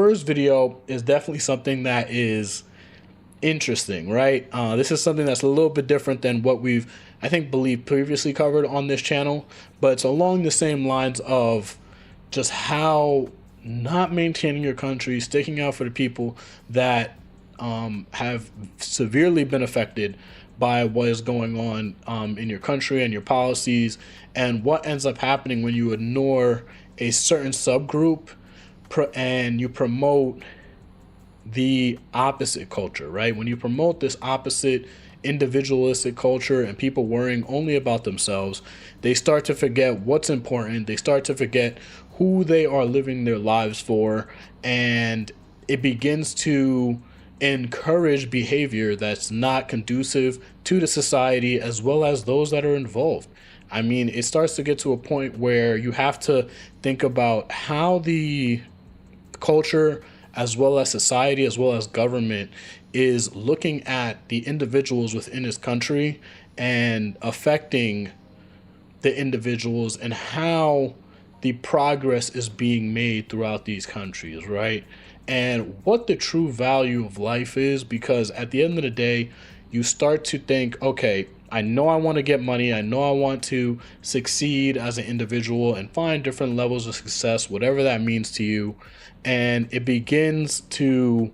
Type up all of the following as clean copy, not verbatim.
First video is definitely something that is interesting, right? This is something that's a little bit different than what we've, I think, previously covered on this channel, but it's along the same lines of just how not maintaining your country, sticking out for the people that have severely been affected by what is going on in your country and your policies, and what ends up happening when you ignore a certain subgroup and you promote the opposite culture, right? When you promote this opposite individualistic culture and people worrying only about themselves, they start to forget what's important. They start to forget who they are living their lives for, and it begins to encourage behavior that's not conducive to the society as well as those that are involved. I mean, it starts to get to a point where you have to think about how the culture as well as society as well as government is looking at the individuals within this country and affecting the individuals and how the progress is being made throughout these countries, right? And what the true value of life is, because at the end of the day, you start to think, okay, I know I want to get money. I know I want to succeed as an individual and find different levels of success, whatever that means to you. And it begins to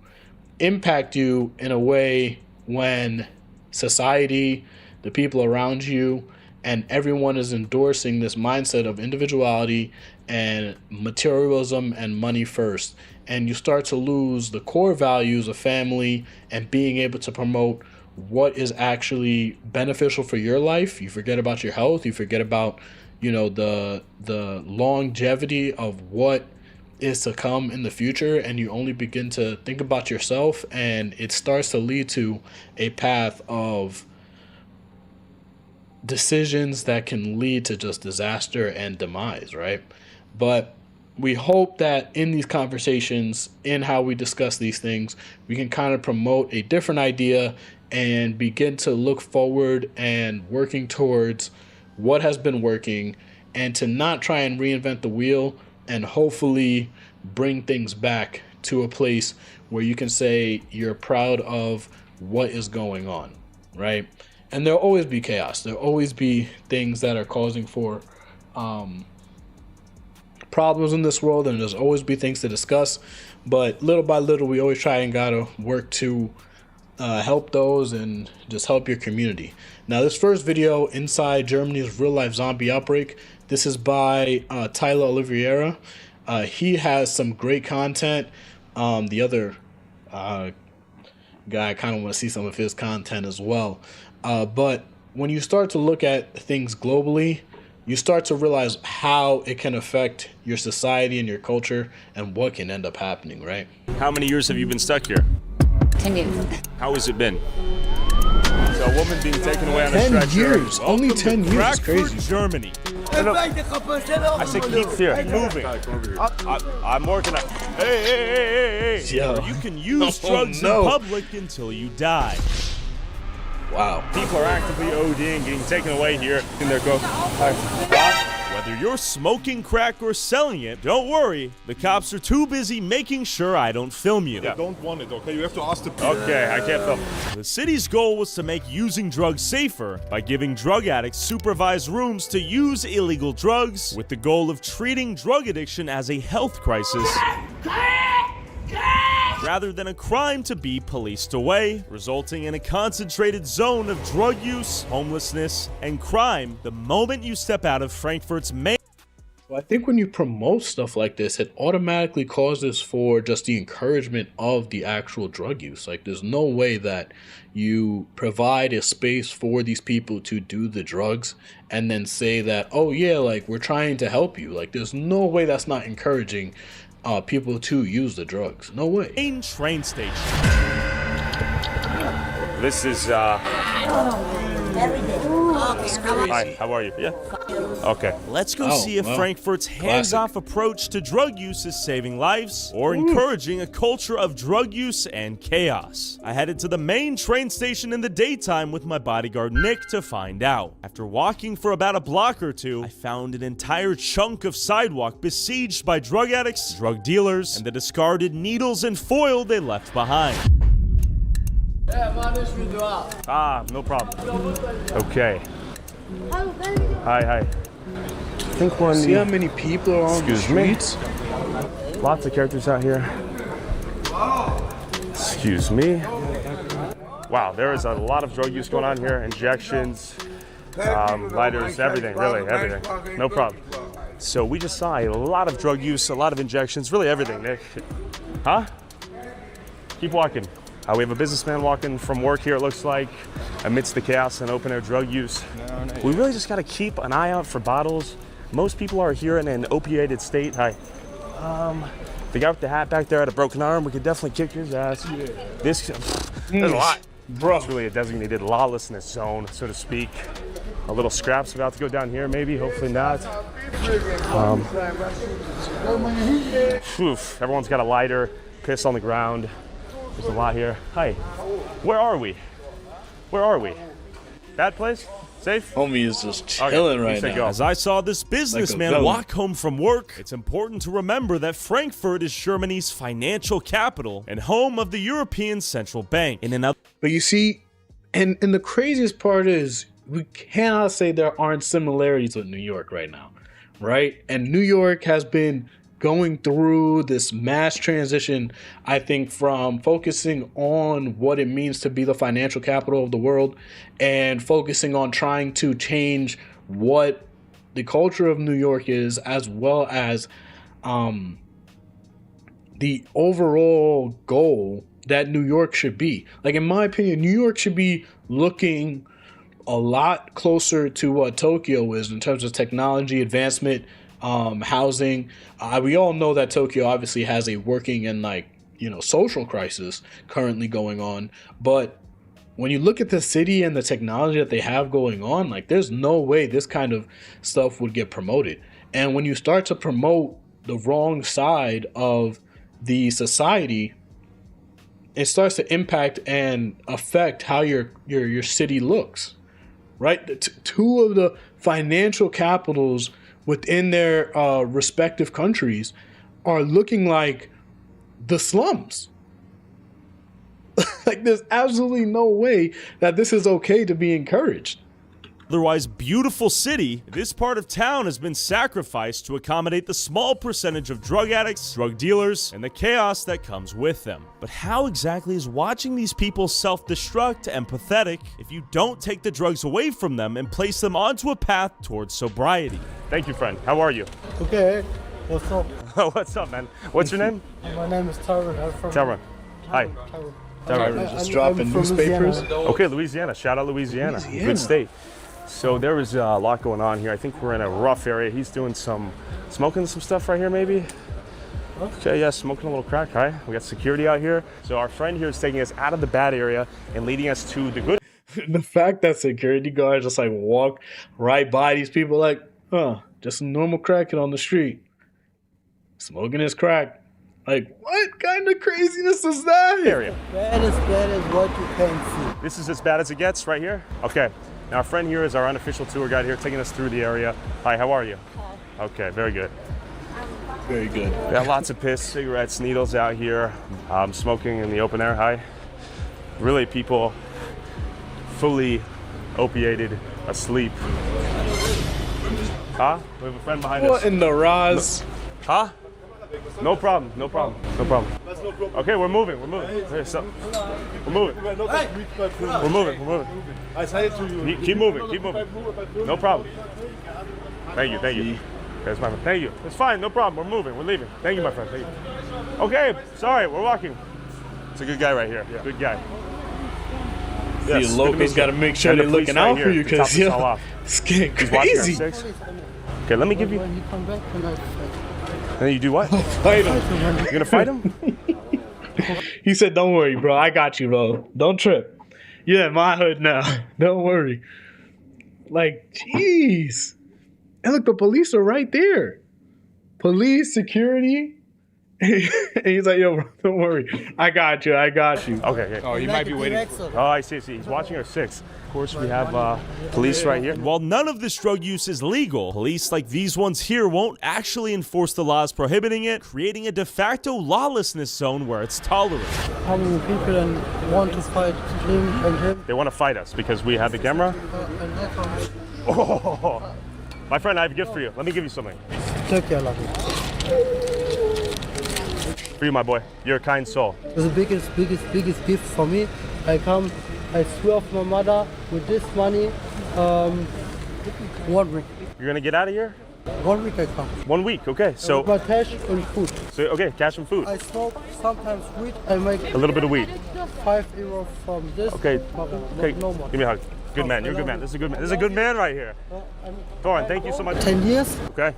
impact you in a way when society, the people around you, and everyone is endorsing this mindset of individuality and materialism and money first. And you start to lose the core values of family and being able to promote what is actually beneficial for your life. You forget about your health. You forget about, the longevity of what is to come in the future, and you only begin to think about yourself, and it starts to lead to a path of decisions that can lead to just disaster and demise, right? But we hope that in these conversations, in how we discuss these things, we can kind of promote a different idea and begin to look forward and working towards what has been working, and to not try and reinvent the wheel, and hopefully bring things back to a place where you can say you're proud of what is going on, right? And there'll always be chaos. There'll always be things that are causing for problems in this world, and there's always be things to discuss. But little by little, we always try and gotta work to help those and just help your community. Now, this first video, Inside Germany's Real Life Zombie Outbreak, this is by Tyler Oliveira. He has some great content. The other guy, I kind of want to see some of his content as well. But when you start to look at things globally, you start to realize how it can affect your society and your culture and what can end up happening, right? How many years have you been stuck here? 10 years. How has it been? So a woman being taken away on a 10 stretcher. years. Only 10 years. It's crazy. Germany. I said keep here. Moving. I'm working on. Hey. Yo. You can use drugs in public until you die. Wow. People are actively ODing, getting taken away here. In there, go. Whether you're smoking crack or selling it, don't worry. The cops are too busy making sure I don't film you. I don't want it, okay? You have to ask the people. Okay, I can't film. The city's goal was to make using drugs safer by giving drug addicts supervised rooms to use illegal drugs, with the goal of treating drug addiction as a health crisis rather than a crime to be policed away, resulting in a concentrated zone of drug use, homelessness, and crime the moment you step out of Frankfurt's main. Well, I think when you promote stuff like this, it automatically causes for just the encouragement of the actual drug use. Like, there's no way that you provide a space for these people to do the drugs and then say that, oh yeah, like, we're trying to help you. Like, there's no way that's not encouraging people to use the drugs. No way. Main train station. This is Hi, how are you? Yeah. Okay. Let's go see if Frankfurt's hands-off approach to drug use is saving lives or encouraging a culture of drug use and chaos. I headed to the main train station in the daytime with my bodyguard Nick to find out. After walking for about a block or two, I found an entire chunk of sidewalk besieged by drug addicts, drug dealers, and the discarded needles and foil they left behind. Ah, no problem. Okay. Hi. I think we're on See how many people are on the streets? Lots of characters out here. Excuse me. Wow, there is a lot of drug use going on here. Injections, lighters, everything, really, everything. No problem. So we just saw a lot of drug use, a lot of injections, really everything, Nick. Huh? Keep walking. We have a businessman walking from work here, it looks like, amidst the chaos and open air drug use. We really just gotta keep an eye out for bottles. Most people are here in an opiated state. Hi. The guy with the hat back there had a broken arm. We could definitely kick his ass. There's a lot. Bro. It's really a designated lawlessness zone, so to speak. A little scrap's about to go down here, maybe, hopefully not. Everyone's got a lighter, piss on the ground. There's a lot here. Hi, where are we? Where are we? Bad place? Safe? Homie is just chilling right now. As I saw this businessman walk home from work, it's important to remember that Frankfurt is Germany's financial capital and home of the European Central Bank. But you see, and the craziest part is we cannot say there aren't similarities with New York right now, right? And New York has been going through this mass transition, I think, from focusing on what it means to be the financial capital of the world and focusing on trying to change what the culture of New York is, as well as the overall goal that New York should be. Like, in my opinion, New York should be looking a lot closer to what Tokyo is in terms of technology advancement, housing. We all know that Tokyo obviously has a working and social crisis currently going on. But when you look at the city and the technology that they have going on, there's no way this kind of stuff would get promoted. And when you start to promote the wrong side of the society, it starts to impact and affect how your city looks, right? Two of the financial capitals within their respective countries are looking like the slums. There's absolutely no way that this is okay to be encouraged. Otherwise beautiful city, this part of town has been sacrificed to accommodate the small percentage of drug addicts, drug dealers, and the chaos that comes with them. But how exactly is watching these people self-destruct empathetic if you don't take the drugs away from them and place them onto a path towards sobriety? Thank you, friend. How are you? Okay. What's up? What's up, man? What's your name? My name is Tyrone. I'm from Tyrone. Hi. Tyrone, just dropping newspapers. Okay, Louisiana. Shout out Louisiana. Good state. So there was a lot going on here. I think we're in a rough area. He's doing smoking some stuff right here, maybe. Okay, yeah, smoking a little crack. Hi, we got security out here. So our friend here is taking us out of the bad area and leading us to the good. The fact that security guards just walk right by these people just a normal crackhead on the street, smoking his crack. What kind of craziness is that? Area. bad as what you can see. This is as bad as it gets right here? Okay. Now our friend here is our unofficial tour guide here, taking us through the area. Hi, how are you? Hi. Okay, very good. Very good. We got lots of piss, cigarettes, needles out here, smoking in the open air. Hi. Really, people fully opiated, asleep. Huh? We have a friend behind us. What in the Roz? Huh? No problem. Okay, we're moving. We're moving. We're moving. I say it to you. Keep moving. No problem. Thank you. That's my friend. Thank you. It's fine. No problem. We're moving. We're leaving. Thank you, my friend. Thank you. Okay. Sorry. We're walking. It's a good guy right here. Yeah. Good guy. Yes, the locals got to make sure they're looking out for you because it's getting crazy. Okay, let me give you. When you come back tonight. And then you do what? Fight him. You're gonna fight him? He said, "Don't worry, bro. I got you, bro. Don't trip. You're in my hood now. Don't worry." Like, jeez. And look, the police are right there. Police, security. And he's like, yo, bro, don't worry. I got you. I got you. Okay. Oh, he might be waiting. Oh, I see. He's watching our six. Of course, we have police right here. While none of this drug use is legal, police like these ones here won't actually enforce the laws prohibiting it, creating a de facto lawlessness zone where it's tolerated. How many people and want to fight him and him? They want to fight us because we have the camera. And not how many. Oh, my friend, I have a gift for you. Let me give you something. Take care, love it. For you, my boy. You're a kind soul. It's the biggest gift for me. I swear off my mother with this money. 1 week. You're gonna get out of here? 1 week I come. 1 week, okay. So, My cash and food. okay, cash and food. I smoke sometimes weed. I make A little bit of weed. €5 from this. Okay. but Okay, no more. give me a hug. Good man. You're a good man. This is a good man. This is a good man right here. Thorin, thank you so much. 10 years. Okay.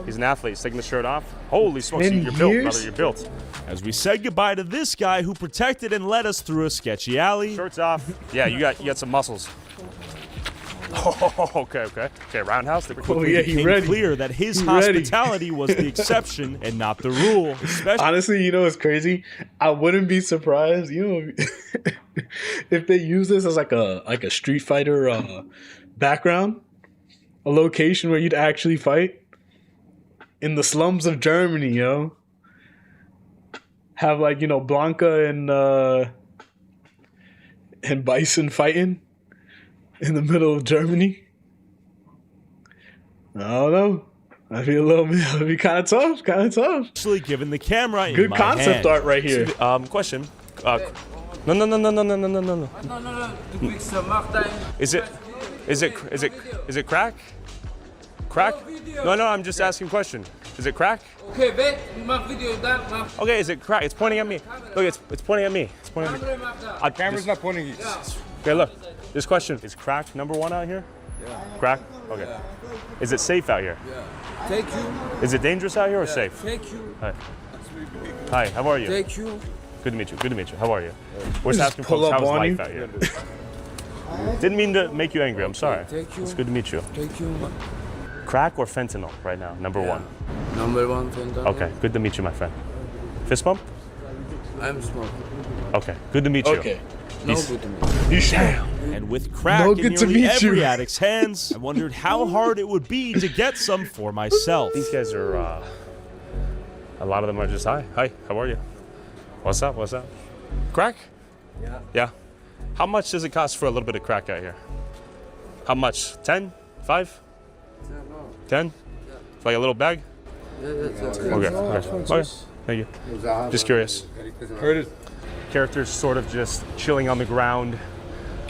He's an athlete. He's taking the shirt off. Holy smokes, 10 you're built, years? brother. You're built. As we said goodbye to this guy who protected and led us through a sketchy alley, Shirt's off. Yeah, you got some muscles. Oh, okay. Roundhouse. Oh, quickly yeah, he became ready. clear that his He ready. hospitality was the exception and not the rule. Especially Honestly, you know what's crazy? I wouldn't be surprised, if they use this as like a Street Fighter background, a location where you'd actually fight in the slums of Germany, yo. Have like Blanca and Bison fighting in the middle of Germany. I don't know. I'd be kind of tough. given the camera in Good my concept hand. art right here. Question. No. Non, depuis que ce matin. Is it crack? Crack? No, I'm just asking a question. Is it crack? Ok, vê uma video da. Okay, is it crack? It's pointing at me. Look, it's pointing at me. It's pointing at me. Our camera's not pointing at you. Okay, look. This question. Is crack #1 out here? Yeah. Crack? Okay. Yeah. Is it safe out here? Yeah. Take you. Is it dangerous out here or safe? Take you. Hi, how are you? Take you. Good to meet you. How are you? We're just Just asking pull folks up how's on life you. out here. Didn't mean to make you angry. I'm sorry. Thank you. It's good to meet you. Take you. Crack or fentanyl right now? #1. #1 fentanyl. Okay, good to meet you, my friend. Fist bump? I'm smoking. Okay, good to meet you. Okay. No good to me. You should. And with crack No in good to nearly meet you. every addict's hands, I wondered how hard it would be to get some for myself. These guys are, a lot of them are just, hi, how are you? What's up? Crack? Yeah. How much does it cost for a little bit of crack out here? How much? 10? 5? 10? Like a little bag? Yeah, that's good. Okay. Thank you. Just curious. Heard it. Characters sort of just chilling on the ground,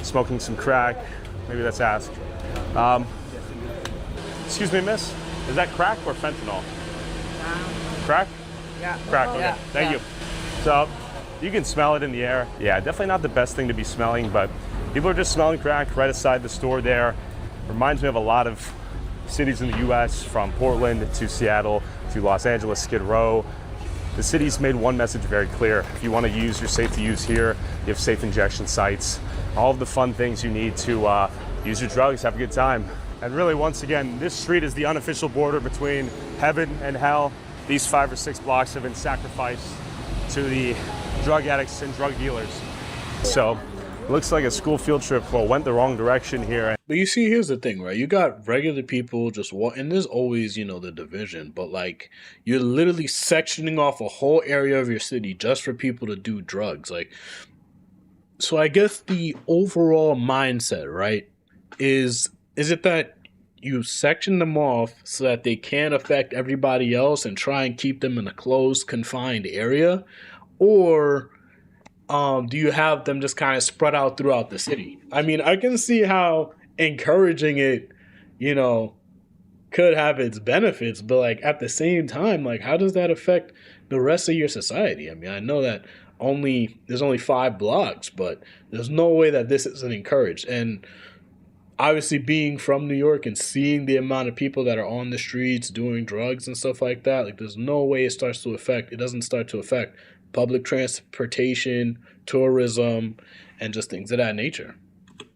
smoking some crack. Maybe that's ask. Excuse me, miss. Is that crack or fentanyl? Crack? Yeah. Crack, okay. Thank you. So, you can smell it in the air. Yeah, definitely not the best thing to be smelling, but people are just smelling crack right outside the store there. Reminds me of a lot of cities in the US, from Portland to Seattle to Los Angeles, Skid Row. The city's made one message very clear. If you want to use, you're safe to use here. You have safe injection sites. All of the fun things you need to use your drugs, have a good time. And really, once again, this street is the unofficial border between heaven and hell. These 5 or 6 blocks have been sacrificed to the drug addicts and drug dealers. So, looks like a school field trip went the wrong direction here. But you see, here's the thing, right? You got regular people just and there's always, the division, but like you're literally sectioning off a whole area of your city just for people to do drugs. So I guess the overall mindset, right, is it that you section them off so that they can't affect everybody else and try and keep them in a closed, confined area? Or do you have them just kind of spread out throughout the city? I mean, I can see how encouraging it, could have its benefits, but like at the same time, like how does that affect the rest of your society? I mean, I know that there's only 5 blocks, but there's no way that this isn't encouraged. And obviously being from New York and seeing the amount of people that are on the streets doing drugs and stuff like that, like there's no way it doesn't start to affect public transportation, tourism, and just things of that nature.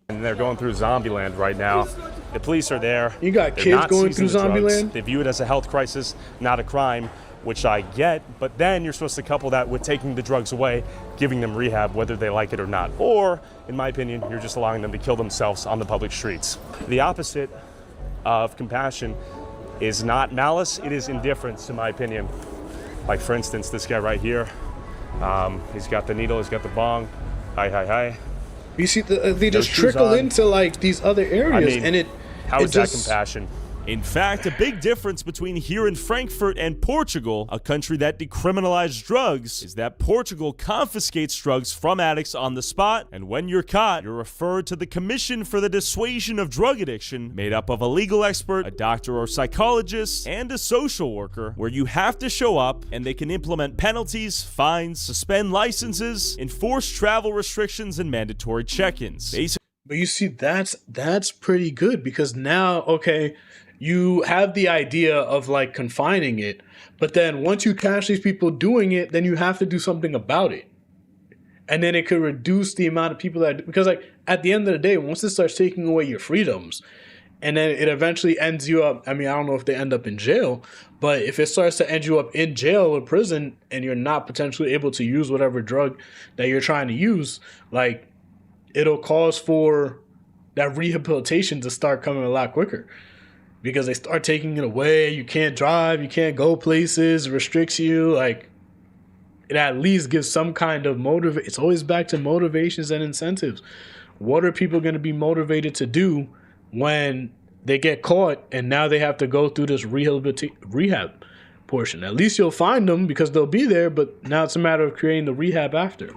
And they're going through Zombieland right now. The police are there. You got They're kids not going seizing through the drugs. Zombieland? They view it as a health crisis, not a crime, which I get. But then you're supposed to couple that with taking the drugs away, giving them rehab, whether they like it or not. Or, in my opinion, you're just allowing them to kill themselves on the public streets. The opposite of compassion is not malice, it is indifference, in my opinion. Like, for instance, this guy right here. He's got the needle, he's got the bong. Hi. You see, they just shoes trickle on. into like these other areas, I mean, and how is that compassion? In fact, a big difference between here in Frankfurt and Portugal, a country that decriminalized drugs, is that Portugal confiscates drugs from addicts on the spot, and when you're caught, you're referred to the Commission for the Dissuasion of Drug Addiction, made up of a legal expert, a doctor or psychologist, and a social worker, where you have to show up, and they can implement penalties, fines, suspend licenses, enforce travel restrictions, and mandatory check-ins. But you see, that's pretty good, because now, okay, you have the idea of like confining it, but then once you catch these people doing it, then you have to do something about it. And then it could reduce the amount of people that, because like at the end of the day, once it starts taking away your freedoms, and then it eventually ends you up, I mean, I don't know if they end up in jail, but if it starts to end you up in jail or prison and you're not potentially able to use whatever drug that you're trying to use, like it'll cause for that rehabilitation to start coming a lot quicker. Because they start taking it away, you can't drive, you can't go places, it restricts you. Like, it at least gives some kind of motivation. It's always back to motivations and incentives. What are people going to be motivated to do when they get caught and now they have to go through this rehab portion? At least you'll find them because they'll be there, but now it's a matter of creating the rehab after.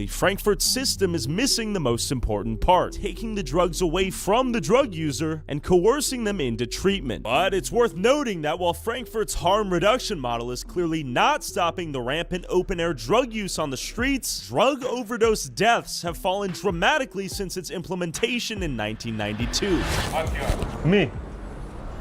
Frankfurt's system is missing the most important part, taking the drugs away from the drug user and coercing them into treatment. But it's worth noting that while Frankfurt's harm reduction model is clearly not stopping the rampant open-air drug use on the streets, drug overdose deaths have fallen dramatically since its implementation in 1992. Me.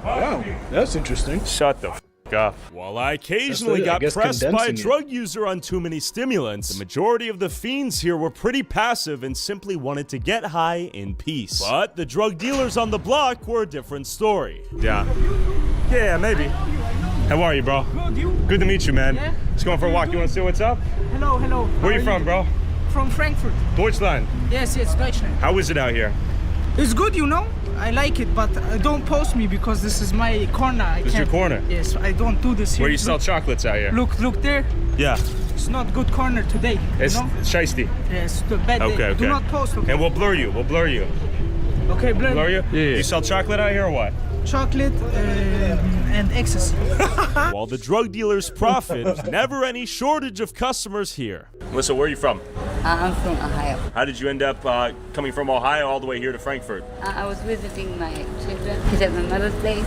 Wow, that's interesting. Shut the f up. While I occasionally got pressed by a drug user on too many stimulants, the majority of the fiends here were pretty passive and simply wanted to get high in peace. But the drug dealers on the block were a different story. Yeah, maybe. How are you, bro? Good, you? Good to meet you, man. Yeah. Just going for a walk. You want to see what's up? Hello. Where are you from, bro? From Frankfurt. Deutschland. Yes, Deutschland. How is it out here? It's good, you know. I like it, but don't post me because this is my corner. This is your corner? Yes, I don't do this here. Where you sell chocolates out here? Look there. Yeah. It's not good corner today. It's you know? shiesty. Yes, the bad day. Okay. Do not post, okay? And we'll blur you. Okay, Blur you? Yeah. You sell chocolate out here or what? Chocolate and ecstasy. While the drug dealers profit, there's never any shortage of customers here. Melissa, where are you from? I'm from Ohio. How did you end up coming from Ohio all the way here to Frankfurt? I was visiting my children. He's at my mother's place.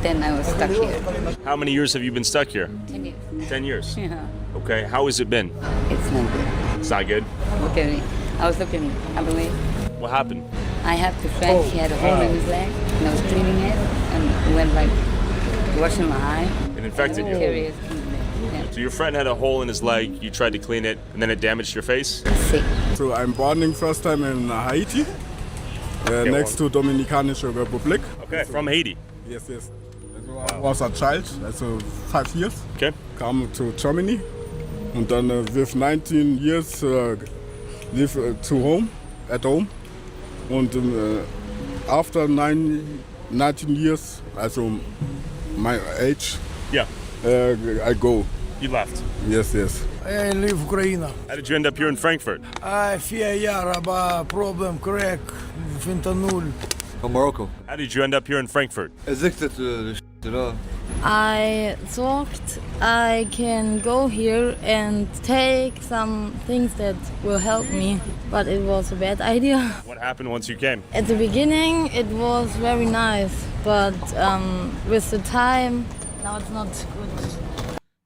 Then I was stuck here. How many years have you been stuck here? 10 years. 10 years. Yeah. Okay, how has it been? It's not good. It's not good. Look at me. I was looking up away. What happened? I have a friend. He had a hole in his leg, and I was cleaning it, and went like washing my eye. It infected you. Curious. Yeah. So your friend had a hole in his leg, you tried to clean it, and then it damaged your face? Sick. So I'm born first time in Haiti, next to Dominicanische Republic. Okay, from Haiti. Yes. I was a child, so 5 years. Okay. Come to Germany, and then with 19 years live at home. And after 19 years, also my age, Yeah, I go. you left. Yes. I live Ukraine. How did you end up here in Frankfurt? I fear Yaraba, problem, crack, fentanyl. From Morocco. How did you end up here in Frankfurt? Addicted to the shit, you know. I thought I can go here and take some things that will help me, but it was a bad idea. What happened once you came? At the beginning it was very nice, but with the time, now it's not good.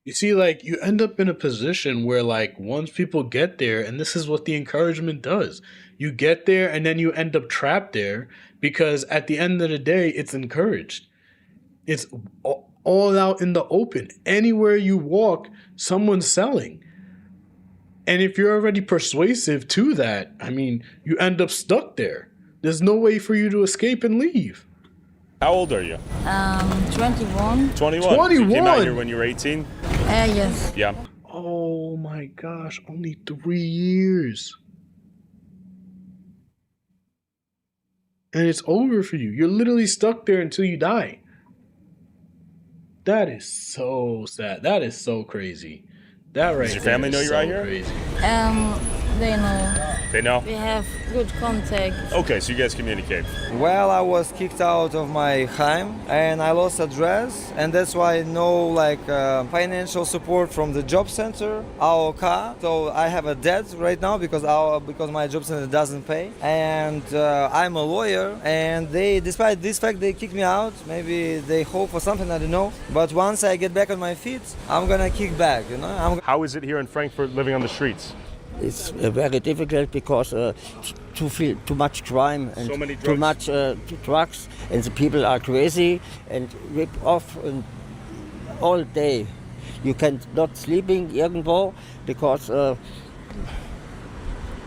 You see, like, you end up in a position where, like, once people get there, and this is what the encouragement does, you get there and then you end up trapped there because at the end of the day, it's encouraged. It's all out in the open. Anywhere you walk, someone's selling. And if you're already persuasive to that, I mean, you end up stuck there. There's no way for you to escape and leave. How old are you? 21. 21. So you 21? came out here when you were 18? Yes. Yeah. Oh my gosh, only 3 years. And it's over for you. You're literally stuck there until you die. That is so sad. That is so crazy. That right. Does your family know you're out here? Crazy. They know. They know? We have good contact. Okay, so you guys communicate. Well, I was kicked out of my home and I lost address, and that's why no financial support from the job center, our car. So I have a debt right now because my job center doesn't pay, and I'm a lawyer. And they, despite this fact, they kicked me out. Maybe they hope for something, I don't know. But once I get back on my feet, I'm gonna kick back. You know. How is it here in Frankfurt living on the streets? It's very difficult because too much crime and so many drugs. Too much drugs, and the people are crazy and rip off all day. You can not sleeping irgendwo because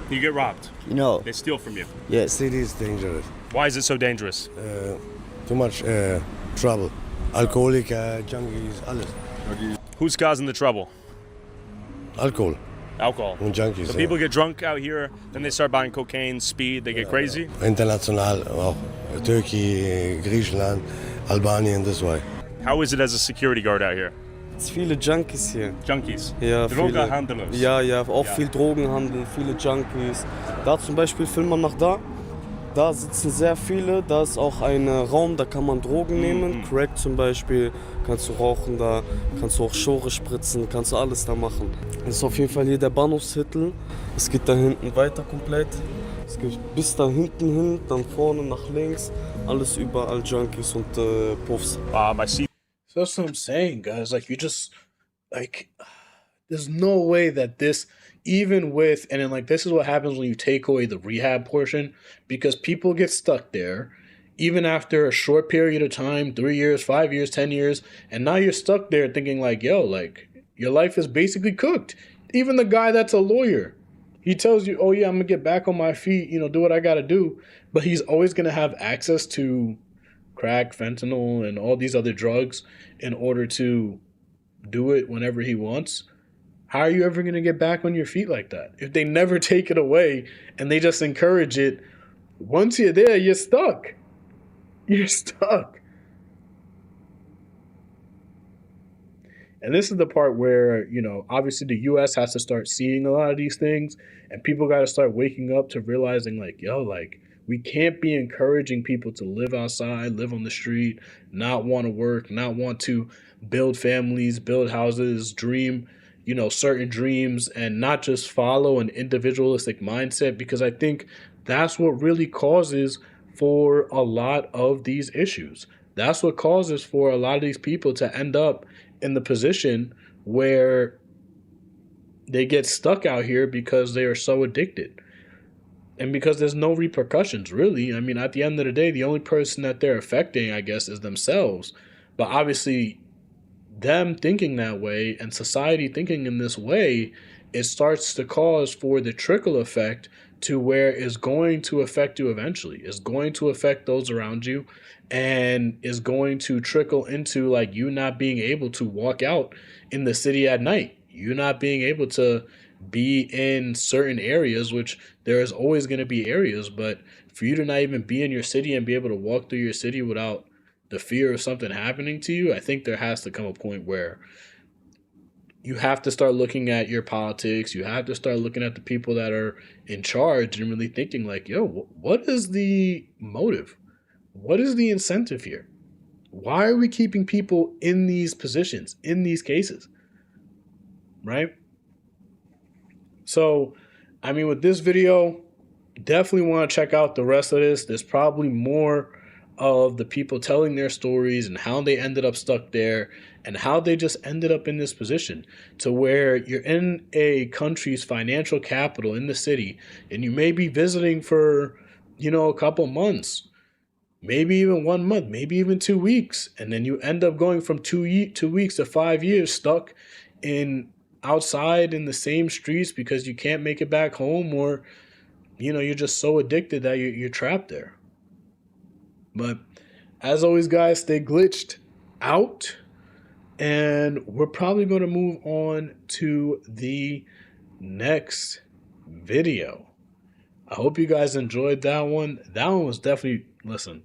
you get robbed. No. They steal from you. Yes. City is dangerous. Why is it so dangerous? Too much trouble. Alcoholic, junkies, alles. Who's causing the trouble? Alcohol. Alcohol. And junkies. So people get drunk out here, then they start buying cocaine, speed, they get crazy? International, auch Turkey, Griechenland, Albanien, this way. How is it as a security guard out here? Es sind viele Junkies hier. Junkies? Ja, Drogenhandel. Ja, auch viel Drogenhandel, viele Junkies. Da zum Beispiel, filmen wir nach da. Da sitzen sehr viele, da ist auch ein Raum, da kann man Drogen nehmen. Crack zum Beispiel, kannst du rauchen da, kannst du auch Schore spritzen, kannst du alles da machen. Das ist auf jeden Fall hier der Bahnhofsviertel. Es geht da hinten weiter komplett. Es geht bis da hinten hin, dann vorne nach links. Alles überall Junkies und Puffs. I see. So that's what I'm saying, guys. Like, you just, like, there's no way that this, even with, and then like this is what happens when you take away the rehab portion, because people get stuck there even after a short period of time, 3 years, 5 years, 10 years, and now you're stuck there thinking like, yo, like your life is basically cooked. Even the guy that's a lawyer, he tells you, oh yeah, I'm gonna get back on my feet, you know, do what I gotta do, but he's always gonna have access to crack, fentanyl, and all these other drugs in order to do it whenever he wants. How are you ever going to get back on your feet like that? If they never take it away and they just encourage it, once you're there, you're stuck. You're stuck. And this is the part where, you know, obviously the U.S. has to start seeing a lot of these things, and people got to start waking up to realizing like, yo, like, we can't be encouraging people to live outside, live on the street, not want to work, not want to build families, build houses, dream, you know, certain dreams, and not just follow an individualistic mindset, because I think that's what really causes for a lot of these issues. That's what causes for a lot of these people to end up in the position where they get stuck out here because they are so addicted. And because there's no repercussions, really. I mean, at the end of the day, the only person that they're affecting, I guess, is themselves. But obviously, them thinking that way and society thinking in this way, it starts to cause for the trickle effect to where it's going to affect you eventually. It's going to affect those around you, and is going to trickle into like you not being able to walk out in the city at night. You not being able to be in certain areas, which there is always going to be areas, but for you to not even be in your city and be able to walk through your city without the fear of something happening to you, I think there has to come a point where you have to start looking at your politics. You have to start looking at the people that are in charge and really thinking like, yo, what is the motive? What is the incentive here? Why are we keeping people in these positions, in these cases? Right? So, I mean, with this video, definitely want to check out the rest of this. There's probably more of the people telling their stories and how they ended up stuck there and how they just ended up in this position to where you're in a country's financial capital in the city and you may be visiting for, you know, a couple months, maybe even 1 month, maybe even 2 weeks. And then you end up going from 2 weeks to 5 years stuck in outside in the same streets because you can't make it back home, or you're just so addicted that you're trapped there. But as always, guys, stay glitched out. And we're probably going to move on to the next video. I hope you guys enjoyed that one. That one was definitely, listen,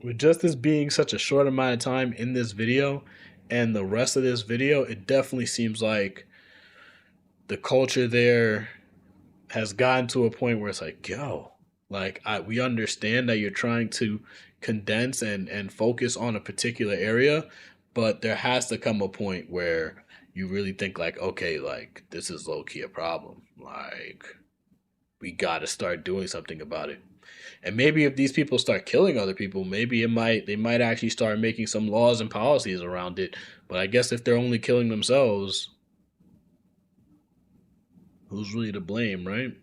with just this being such a short amount of time in this video and the rest of this video, it definitely seems like the culture there has gotten to a point where it's like, yo, like we understand that you're trying to condense and focus on a particular area, but there has to come a point where you really think like, okay, like this is low-key a problem. Like we got to start doing something about it. And maybe if these people start killing other people, maybe they might actually start making some laws and policies around it. But I guess if they're only killing themselves, who's really to blame, right?